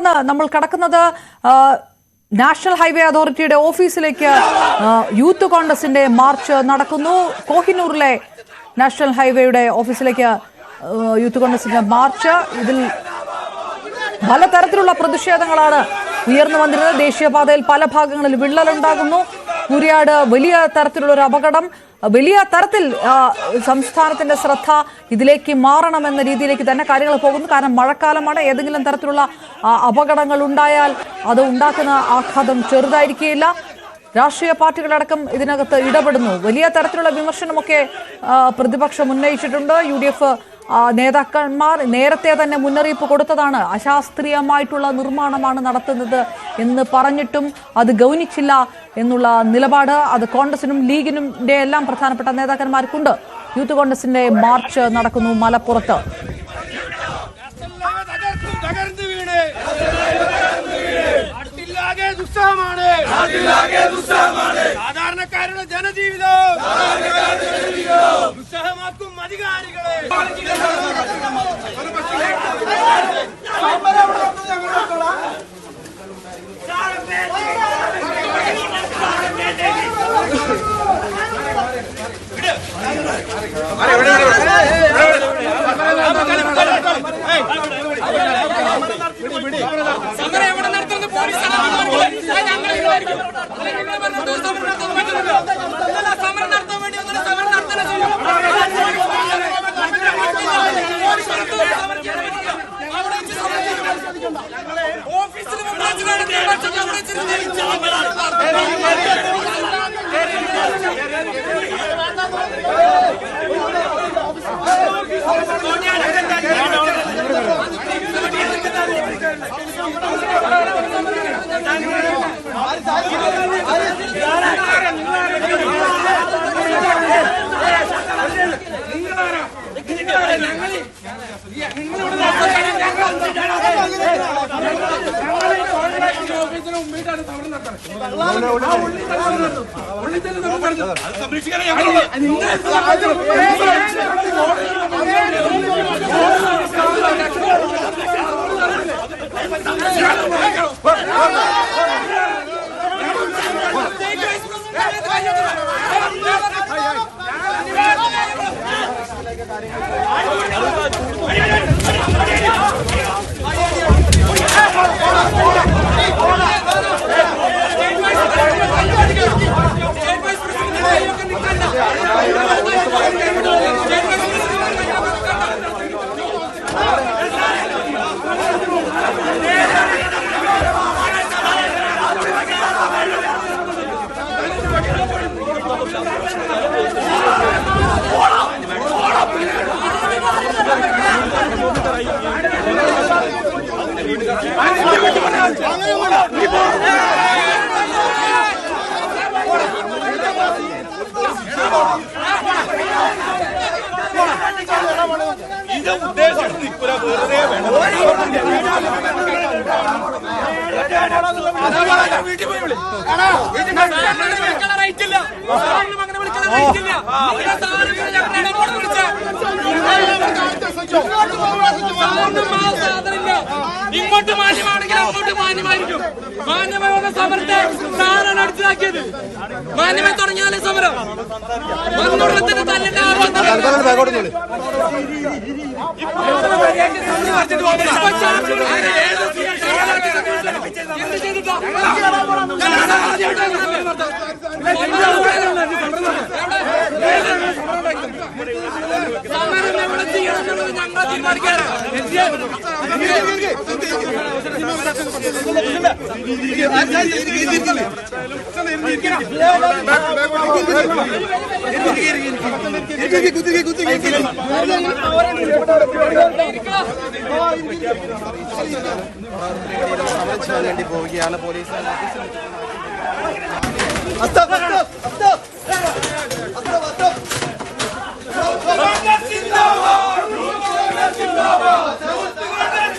തുടർന്ന് നമ്മൾ കടക്കുന്നത് നാഷണൽ ഹൈവേ അതോറിറ്റിയുടെ ഓഫീസിലേക്ക് യൂത്ത് കോൺഗ്രസിന്റെ മാർച്ച് നടക്കുന്നു. കോഹിനൂറിലെ നാഷണൽ ഹൈവേയുടെ ഓഫീസിലേക്ക് യൂത്ത് കോൺഗ്രസിന്റെ മാർച്ച്. ഇതിൽ പലതരത്തിലുള്ള പ്രതിഷേധങ്ങളാണ് ഉയർന്നു വന്നിരുന്നത്. ദേശീയപാതയിൽ പല ഭാഗങ്ങളിൽ വിള്ളലുണ്ടാകുന്നു. കുരിയാട് വലിയ തരത്തിലുള്ള ഒരു അപകടം, വലിയ തരത്തിൽ സംസ്ഥാനത്തിന്റെ ശ്രദ്ധ ഇതിലേക്ക് മാറണമെന്ന രീതിയിലേക്ക് തന്നെ കാര്യങ്ങൾ പോകുന്നു. കാരണം മഴക്കാലമാണ്. ഏതെങ്കിലും തരത്തിലുള്ള അപകടങ്ങൾ ഉണ്ടായാൽ അത് ഉണ്ടാക്കുന്ന ആഘാതം ചെറുതായിരിക്കുകയില്ല. രാഷ്ട്രീയ പാർട്ടികളടക്കം ഇതിനകത്ത് ഇടപെടുന്നു. വലിയ തരത്തിലുള്ള വിമർശനമൊക്കെ പ്രതിപക്ഷം ഉന്നയിച്ചിട്ടുണ്ട്. UDF നേതാക്കന്മാർ നേരത്തെ തന്നെ മുന്നറിയിപ്പ് കൊടുത്തതാണ്. അശാസ്ത്രീയമായിട്ടുള്ള നിർമ്മാണമാണ് നടത്തുന്നത് എന്ന് പറഞ്ഞിട്ടും അത് ഗൗനിച്ചില്ല എന്നുള്ള നിലപാട് അത് കോൺഗ്രസിനും ലീഗിനും എല്ലാം പ്രധാനപ്പെട്ട നേതാക്കന്മാർക്കുണ്ട്. യൂത്ത് കോൺഗ്രസിന്റെ മാർച്ച് നടക്കുന്നു മലപ്പുറത്ത്. സാധാരണക്കാരുടെ ജനജീവിതം ദുസ്സഹമാക്കും അധികാരികളെ. ഇങ്ങോട്ട് മാന്യമാണെങ്കിൽ അങ്ങോട്ട് മാന്യമായിരിക്കും. മാന്യമായ സമരത്തെ സാറാണ് അടിച്ചിലാക്കിയത്. മാന്യമായി തുടങ്ങിയാലേ സമരം വന്നുടനെ തല്ലിന്റെ സമരം എവിടെ ചെയ്യണമെന്നുള്ളത് ഞങ്ങൾ തീരുമാനിക്കാനാണ്. വേണ്ടി പോവുകയാണ് പോലീസ്.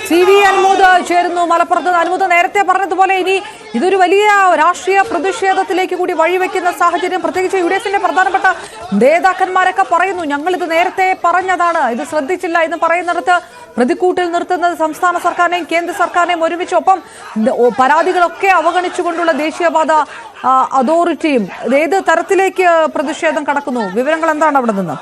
CV അൽമൂദ് ചേരുന്നു മലപ്പുറത്ത്. അൽമൂദ് നേരത്തെ പറഞ്ഞതുപോലെ ഇനി ഇതൊരു വലിയ രാഷ്ട്രീയ പ്രതിഷേധത്തിലേക്ക് കൂടി വഴിവെക്കുന്ന സാഹചര്യം, പ്രത്യേകിച്ച് UDFന്റെ പ്രധാനപ്പെട്ട നേതാക്കന്മാരൊക്കെ പറയുന്നു ഞങ്ങൾ ഇത് നേരത്തെ പറഞ്ഞതാണ്, ഇത് ശ്രദ്ധിച്ചില്ല എന്ന് പറയുന്നിടത്ത് പ്രതിക്കൂട്ടിൽ നിർത്തുന്നത് സംസ്ഥാന സർക്കാരിനെയും കേന്ദ്ര സർക്കാരിനെയും ഒരുമിച്ച്, ഒപ്പം പരാതികളൊക്കെ അവഗണിച്ചുകൊണ്ടുള്ള ദേശീയപാത അതോറിറ്റിയും. ഏത് തരത്തിലേക്ക് പ്രതിഷേധം കടക്കുന്നു? വിവരങ്ങൾ എന്താണ് അവിടെ നിന്ന്?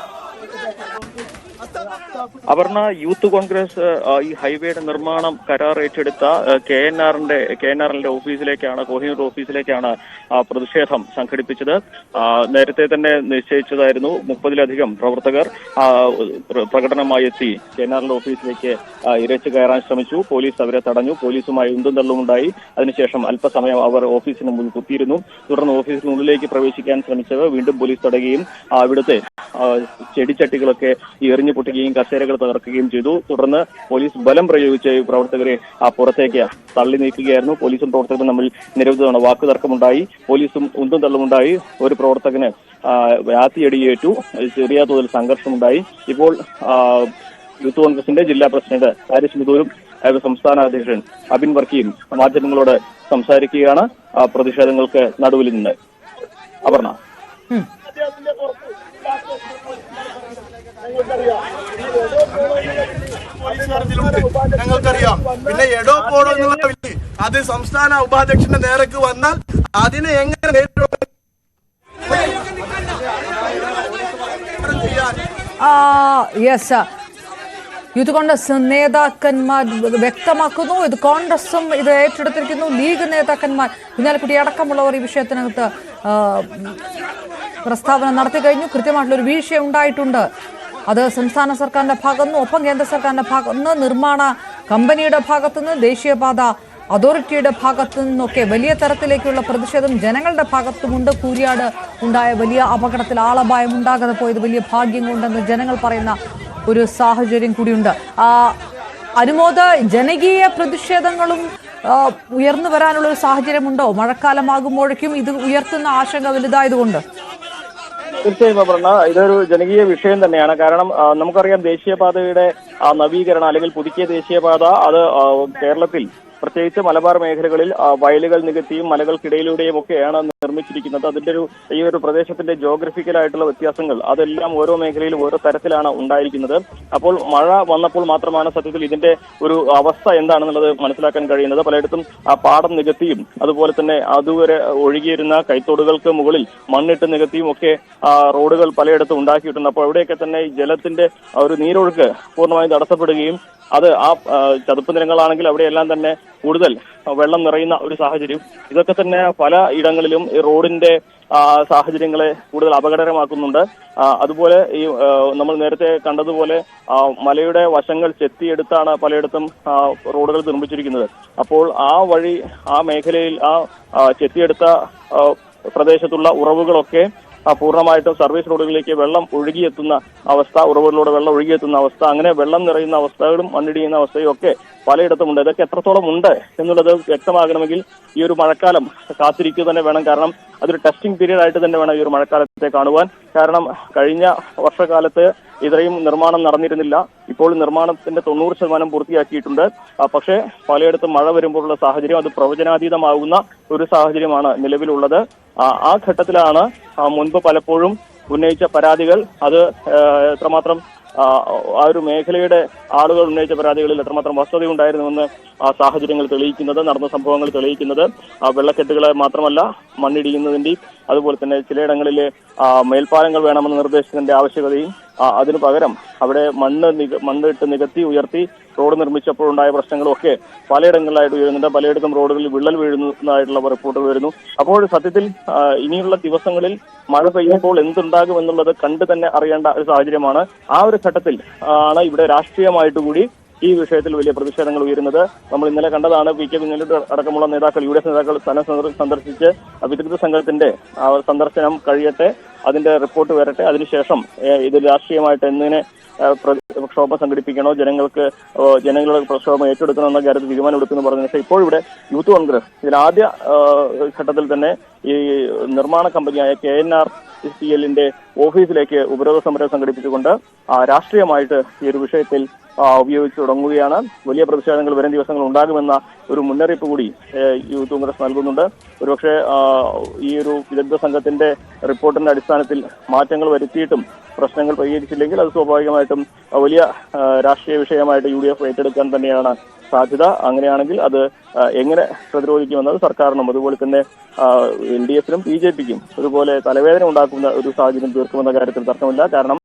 അപർണ, യൂത്ത് കോൺഗ്രസ് ഈ ഹൈവേയുടെ നിർമ്മാണം കരാർ ഏറ്റെടുത്ത KNRന്റെ ഓഫീസിലേക്കാണ്, കോഹിനൂർ ഓഫീസിലേക്കാണ് പ്രതിഷേധം സംഘടിപ്പിച്ചത്. നേരത്തെ തന്നെ നിശ്ചയിച്ചതായിരുന്നു. 30-ലധികം പ്രവർത്തകർ പ്രകടനമായി എത്തി KNRന്റെ ഓഫീസിലേക്ക് ഇരച്ചു കയറാൻ ശ്രമിച്ചു. പോലീസ് അവരെ തടഞ്ഞു. പോലീസുമായി ഉന്തും തള്ളുമുണ്ടായി. അതിനുശേഷം അല്പസമയം അവർ ഓഫീസിന് മുന്നിൽ കുത്തിയിരുന്നു. തുടർന്ന് ഓഫീസിനുള്ളിലേക്ക് പ്രവേശിക്കാൻ ശ്രമിച്ചവർ വീണ്ടും പോലീസ് തടയുകയും അവിടുത്തെ ചെടിച്ചട്ടികളൊക്കെ എറിഞ്ഞു പൊട്ടുകയും കസേരകൾ തകർക്കുകയും ചെയ്തു. തുടർന്ന് പോലീസ് ബലം പ്രയോഗിച്ച് പ്രവർത്തകരെ പുറത്തേക്ക് തള്ളി നീക്കുകയായിരുന്നു. പോലീസും പ്രവർത്തകരും തമ്മിൽ നിരവധി തവണ വാക്കുതർക്കമുണ്ടായി. പോലീസും ഉന്തും തള്ളുമുണ്ടായി. ഒരു പ്രവർത്തകന് ലാത്തിയടിയേറ്റു. ചെറിയ തോതിൽ സംഘർഷമുണ്ടായി. ഇപ്പോൾ യൂത്ത് കോൺഗ്രസിന്റെ ജില്ലാ പ്രസിഡന്റ് ഹാരിസ് മുതൂരും സംസ്ഥാന അധ്യക്ഷൻ അബിൻ വർക്കിയും മാധ്യമങ്ങളോട് സംസാരിക്കുകയാണ് പ്രതിഷേധങ്ങൾക്ക് നടുവിൽ നിന്ന്. അപർണ, ഞങ്ങൾക്കറിയാം. പിന്നെ എടോ പോടോ എന്നുള്ള വിളി അത് സംസ്ഥാന ഉപാധ്യക്ഷന്റെ നേരക്ക് വന്നാൽ അതിനെ എങ്ങനെ നേരിടും? യെസ്, യൂത്ത് കോൺഗ്രസ് നേതാക്കന്മാർ വ്യക്തമാക്കുന്നു. ഇത് കോൺഗ്രസും ഇത് ഏറ്റെടുത്തിരിക്കുന്നു. ലീഗ് നേതാക്കന്മാർ കുഞ്ഞാലിക്കുട്ടി അടക്കമുള്ളവർ ഈ വിഷയത്തിനകത്ത് പ്രസ്താവന നടത്തി കഴിഞ്ഞു. കൃത്യമായിട്ടുള്ളൊരു വീഴ്ച ഉണ്ടായിട്ടുണ്ട്. അത് സംസ്ഥാന സർക്കാരിന്റെ ഭാഗത്തുനിന്ന്, ഒപ്പം കേന്ദ്ര സർക്കാരിന്റെ ഭാഗത്തുനിന്ന്, നിർമ്മാണ കമ്പനിയുടെ ഭാഗത്തുനിന്ന്, ദേശീയപാത അതോറിറ്റിയുടെ ഭാഗത്തു നിന്നൊക്കെ വലിയ തരത്തിലേക്കുള്ള പ്രതിഷേധം ജനങ്ങളുടെ ഭാഗത്തുമുണ്ട്. കൂരിയാട് ഉണ്ടായ വലിയ അപകടത്തിൽ ആളപായം ഉണ്ടാകാതെ പോയത് വലിയ ഭാഗ്യം കൊണ്ടെന്ന് ജനങ്ങൾ പറയുന്ന ഒരു സാഹചര്യം കൂടിയുണ്ട്. അനുമോദ, ജനകീയ പ്രതിഷേധങ്ങളും ഉയർന്നു വരാനുള്ള ഒരു സാഹചര്യമുണ്ടോ? മഴക്കാലമാകുമ്പോഴേക്കും ഇത് ഉയർത്തുന്ന ആശങ്ക വലുതായതുകൊണ്ട്. തീർച്ചയായും അപർണ, ഇതൊരു ജനകീയ വിഷയം തന്നെയാണ്. കാരണം നമുക്കറിയാം, ദേശീയപാതയുടെ നവീകരണം അല്ലെങ്കിൽ പുതുക്കിയ ദേശീയപാത അത് കേരളത്തിൽ പ്രത്യേകിച്ച് മലബാർ മേഖലകളിൽ വയലുകൾ നികത്തിയും മലകൾക്കിടയിലൂടെയും ഒക്കെയാണ് നിർമ്മിച്ചിരിക്കുന്നത്. അതിന്റെ ഈ ഒരു പ്രദേശത്തിന്റെ ജോഗ്രഫിക്കലായിട്ടുള്ള വ്യത്യാസങ്ങൾ അതെല്ലാം ഓരോ മേഖലയിലും ഓരോ തരത്തിലാണ് ഉണ്ടായിരിക്കുന്നത്. അപ്പോൾ മഴ വന്നപ്പോൾ മാത്രമാണ് സത്യത്തിൽ ഇതിന്റെ ഒരു അവസ്ഥ എന്താണെന്നുള്ളത് മനസ്സിലാക്കാൻ കഴിയുന്നത്. പലയിടത്തും പാടം നികത്തിയും അതുപോലെ തന്നെ അതുവരെ ഒഴുകിയിരുന്ന കൈത്തോടുകൾക്ക് മുകളിൽ മണ്ണിട്ട് നികത്തിയും ഒക്കെ റോഡുകൾ പലയിടത്തും ഉണ്ടാക്കിയിട്ടുണ്ട്. അപ്പോൾ അവിടെയൊക്കെ തന്നെ ജലത്തിന്റെ ഒരു നീരൊഴുക്ക് പൂർണ്ണമായും തടസ്സപ്പെടുകയും അത് ചതുപ്പ് നിലങ്ങളാണെങ്കിൽ അവിടെയെല്ലാം തന്നെ കൂടുതൽ വെള്ളം നിറയുന്ന ഒരു സാഹചര്യം. ഇതൊക്കെ തന്നെ പല ഇടങ്ങളിലും ഈ റോഡിന്റെ സാഹചര്യങ്ങളെ കൂടുതൽ അപകടകരമാക്കുന്നുണ്ട്. അതുപോലെ ഈ നമ്മൾ നേരത്തെ കണ്ടതുപോലെ മലയുടെ വശങ്ങൾ ചെത്തിയെടുത്താണ് പലയിടത്തും റോഡുകൾ നിർമ്മിച്ചിരിക്കുന്നത്. അപ്പോൾ ആ വഴി ആ മേഖലയിൽ ചെത്തിയെടുത്ത പ്രദേശത്തുള്ള ഉറവുകളൊക്കെ പൂർണ്ണമായിട്ടും സർവീസ് റോഡുകളിലേക്ക് വെള്ളം ഒഴുകിയെത്തുന്ന അവസ്ഥ, ഉറവുകളിലൂടെ വെള്ളം ഒഴുകിയെത്തുന്ന അവസ്ഥ, അങ്ങനെ വെള്ളം നിറയുന്ന അവസ്ഥകളും മണ്ണിടിയുന്ന അവസ്ഥയും ഒക്കെ പലയിടത്തുമുണ്ട്. ഇതൊക്കെ എത്രത്തോളം ഉണ്ട് എന്നുള്ളത് വ്യക്തമാകണമെങ്കിൽ ഈ ഒരു മഴക്കാലം കാത്തിരിക്കുക തന്നെ വേണം. കാരണം അതൊരു ടെസ്റ്റിംഗ് പീരീഡ് ആയിട്ട് തന്നെ വേണം ഈ ഒരു മഴക്കാലത്തെ കാണുവാൻ. കാരണം കഴിഞ്ഞ വർഷകാലത്ത് ഇത്രയും നിർമ്മാണം നടന്നിരുന്നില്ല. ഇപ്പോൾ നിർമ്മാണത്തിന്റെ 90% പൂർത്തിയാക്കിയിട്ടുണ്ട്. പക്ഷേ പലയിടത്തും മഴ വരുമ്പോഴുള്ള സാഹചര്യം അത് പ്രവചനാതീതമാകുന്ന ഒരു സാഹചര്യമാണ് നിലവിലുള്ളത്. ആ ഘട്ടത്തിലാണ് മുൻപ് പലപ്പോഴും ഉന്നയിച്ച പരാതികൾ അത് എത്രമാത്രം ആ ഒരു മേഖലയുടെ ആളുകൾ ഉന്നയിച്ച പരാതികളിൽ എത്രമാത്രം വസ്തുതയുണ്ടായിരുന്നുവെന്ന് സാഹചര്യങ്ങൾ തെളിയിക്കുന്നത്, നടന്ന സംഭവങ്ങൾ തെളിയിക്കുന്നത്. വെള്ളക്കെട്ടുകളെ മാത്രമല്ല, മണ്ണിടിയുന്നതിന്റെയും അതുപോലെ തന്നെ ചിലയിടങ്ങളിലെ മേൽപ്പാലങ്ങൾ വേണമെന്ന നിർദ്ദേശത്തിന്റെ ആവശ്യകതയും അതിനു പകരം അവിടെ മണ്ണിട്ട് നികത്തി ഉയർത്തി റോഡ് നിർമ്മിച്ചപ്പോഴുണ്ടായ പ്രശ്നങ്ങളും ഒക്കെ പലയിടങ്ങളിലായിട്ട് ഉയരുന്നുണ്ട്. പലയിടത്തും റോഡുകളിൽ വിള്ളൽ വീഴുന്നതായിട്ടുള്ള റിപ്പോർട്ടുകൾ വരുന്നു. അപ്പോൾ സത്യത്തിൽ ഇനിയുള്ള ദിവസങ്ങളിൽ മഴ പെയ്യുമ്പോൾ എന്തുണ്ടാകും എന്നുള്ളത് കണ്ടു തന്നെ അറിയേണ്ട ഒരു സാഹചര്യമാണ്. ആ ഒരു ഘട്ടത്തിൽ ആണ് ഇവിടെ രാഷ്ട്രീയമായിട്ട് കൂടി ഈ വിഷയത്തിൽ വലിയ പ്രതിഷേധങ്ങൾ ഉയരുന്നത്. നമ്മൾ ഇന്നലെ കണ്ടതാണ്. പി കെ കുഞ്ഞാലിക്കുട്ടി അടക്കമുള്ള നേതാക്കൾ, UDF നേതാക്കൾ സ്ഥലം സന്ദർശിച്ച് വിദഗ്ധ സംഘത്തിന്റെ സന്ദർശനം കഴിയട്ടെ, അതിന്റെ റിപ്പോർട്ട് വരട്ടെ, അതിനുശേഷം ഇത് രാഷ്ട്രീയമായിട്ട് എന്തിനെ പ്രക്ഷോഭം സംഘടിപ്പിക്കണോ, ജനങ്ങളുടെ പ്രക്ഷോഭം ഏറ്റെടുക്കണോ എന്ന കാര്യത്തിൽ തീരുമാനമെടുക്കുമെന്ന് പറഞ്ഞ ശേഷം ഇപ്പോൾ ഇവിടെ യൂത്ത് കോൺഗ്രസ് ഇതിൽ ആദ്യ ഘട്ടത്തിൽ തന്നെ ഈ നിർമ്മാണ കമ്പനിയായ KNRCL ഓഫീസിലേക്ക് ഉപരോധ സമരം സംഘടിപ്പിച്ചുകൊണ്ട് രാഷ്ട്രീയമായിട്ട് ഈ ഒരു വിഷയത്തിൽ ഉപയോഗിച്ച് തുടങ്ങുകയാണ്. വലിയ പ്രതിഷേധങ്ങൾ വരും ദിവസങ്ങൾ ഉണ്ടാകുമെന്ന ഒരു മുന്നറിയിപ്പ് കൂടി യൂത്ത് കോൺഗ്രസ് നൽകുന്നുണ്ട്. ഒരുപക്ഷെ ഈ ഒരു വിദഗ്ധ സംഘത്തിന്റെ റിപ്പോർട്ടിന്റെ അടിസ്ഥാനത്തിൽ മാറ്റങ്ങൾ വരുത്തിയിട്ടും പ്രശ്നങ്ങൾ പരിഹരിച്ചില്ലെങ്കിൽ അത് സ്വാഭാവികമായിട്ടും വലിയ രാഷ്ട്രീയ വിഷയമായിട്ട് UDF ഏറ്റെടുക്കാൻ തന്നെയാണ് സാധ്യത. അങ്ങനെയാണെങ്കിൽ അത് എങ്ങനെ പ്രതിരോധിക്കുമെന്നത് സർക്കാരിനും അതുപോലെ തന്നെ LDF-നും BJP-ക്കും ഒരുപോലെ തലവേദന ഉണ്ടാക്കുന്ന ഒരു സാഹചര്യം തീർക്കുമെന്ന കാര്യത്തിൽ തർക്കമില്ല. കാരണം